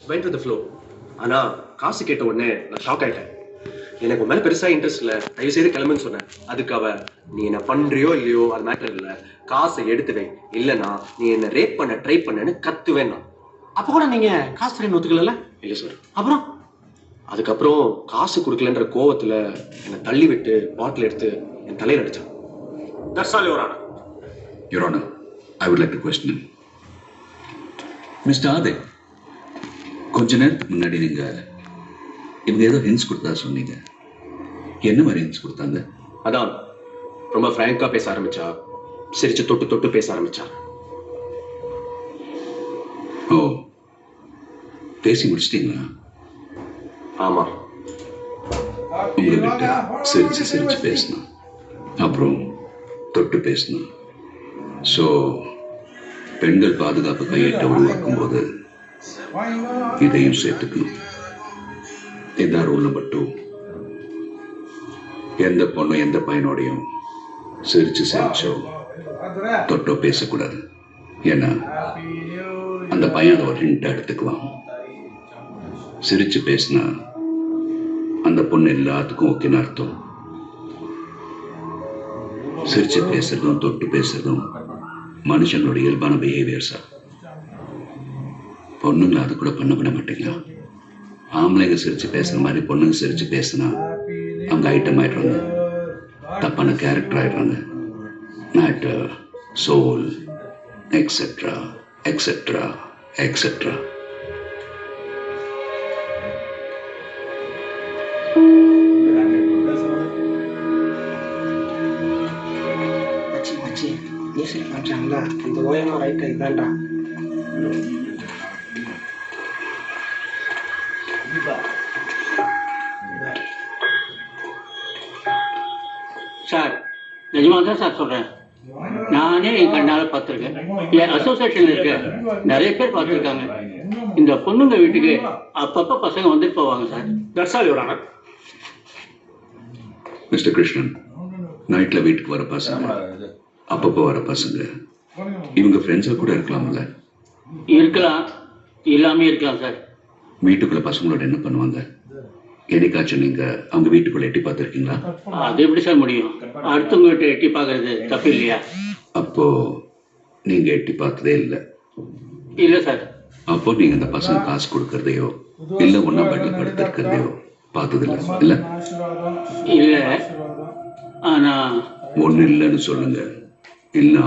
went with the flow. ஆனா காசு கேட்ட உடனே நான் ஷாக் ஆயிட்டேன். எனக்கு மேல பெருசா இன்ட்ரெஸ்ட் இல்ல, தயவு செய்து கிளம்புன்னு சொன்னேன். அதுக்கு அவ, நீ என்ன பண்றியோ இல்லையோ அது மேட்டர் இல்ல, காசை எடுத்து வை, இல்லனா நீ என்ன ரேப் பண்ண ட்ரை பண்ணன்னு கத்துவேன். அப்ப கூட நீங்க காசு தரேன்னு ஒத்துக்கல? இல்ல சார். அப்புறம் அதுக்கப்புறம் காசு கொடுக்கலன்ற கோவத்துல என்னை தள்ளி விட்டு பாட்டில் எடுத்து என் தலையில அடிச்சான். That's all, Your Honor. Your Honor, I would like to question him. Mr. Adek, கொஞ்ச நேரத்துக்கு முன்னாடி நீங்க இவங்க ஏதோ ஹின்ஸ் கொடுத்தா சொன்னீங்க. என்ன மாதிரி ஹின்ஸ் கொடுத்தாங்க? அதான் ரொம்ப ஃப்ராங்கா பேச ஆரம்பிச்சா, சிரிச்சு தொட்டு தொட்டு பேச ஆரம்பிச்சா. ஓ, பேசி முடிச்சிட்டீங்களா? ஆமா. உங்ககிட்ட சிரிச்சு சிரிச்சு பேசணும், அப்புறம் தொட்டு பேசணும். ஸோ பெண்கள் பாதுகாப்பு கையெட்ட உருவாக்கும் போது இதையும் சேர்த்துக்கணும். இதான் ரூல் நம்பர் 2. எந்த பொண்ணும் எந்த பையனோடையும் சிரிச்சு சிரிச்சோ தொட்டோ பேசக்கூடாது. ஏன்னா அந்த பையன் அதை ஒரு ஹிண்ட் எடுத்துக்குவான். சிரிச்சு பேசினா அந்த பொண்ணு எல்லாத்துக்கும் ஓகேன்னு அர்த்தம். சிரிச்சு பேசுறதும் தொட்டு பேசுறதும் மனுஷனோட இயல்பான பிஹேவியர்ஸா. பொண்ணுங்களை அது கூட பண்ண மாட்டீங்களா? ஆம்பளைங்க சிரிச்சு பேசுற மாதிரி பொண்ணுங்க சிரிச்சு பேசினா அவங்க ஐட்டம் ஆயிடுறாங்க, தப்பான கேரக்டர் ஆயிடுறாங்க. Matter, soul, etcetera etcetera etcetera. Music பண்றாங்களா? அந்த ஓயமா ரைட் இதான்டா. சார், நிஜமாக தான் சார் சொல்கிறேன். நானே என் கண்ணால் பார்த்துருக்கேன். என் அசோசியேஷன் இருக்க நிறைய பேர் பார்த்துருக்காங்க. இந்த பொண்ணுங்க வீட்டுக்கு அப்பப்போ பசங்க வந்துட்டு போவாங்க sir. That's all, Your Honor. Mister Krishnan, நைட்ல வீட்டுக்கு வர பசங்க, அப்பப்போ வர பசங்க, இவங்க ஃப்ரெண்ட்ஸாக கூட இருக்கலாம்ல? இருக்கலாம், இல்லாமே இருக்கலாம் சார். வீட்டுக்குள்ள பசங்களோட என்ன பண்ணுவாங்க? என்னைக்காச்சும் நீங்க அவங்க வீட்டுக்குள்ள எட்டி பார்த்துருக்கீங்களா? அது எப்படி சார் முடியும்? அடுத்தவங்க வீட்டை எட்டி பார்க்கறது தப்பு இல்லையா? அப்போ நீங்க எட்டி பார்த்ததே இல்லை? இல்லை சார். அப்போ நீங்க அந்த பசங்க காசு கொடுக்கறதையோ இல்ல ஒன்னா பெட்ல படுத்து இருக்கிறதையோ பார்த்ததில்லை இல்ல? இல்லை. ஆனா ஒண்ணு இல்லைன்னு சொல்லுங்க. இல்ல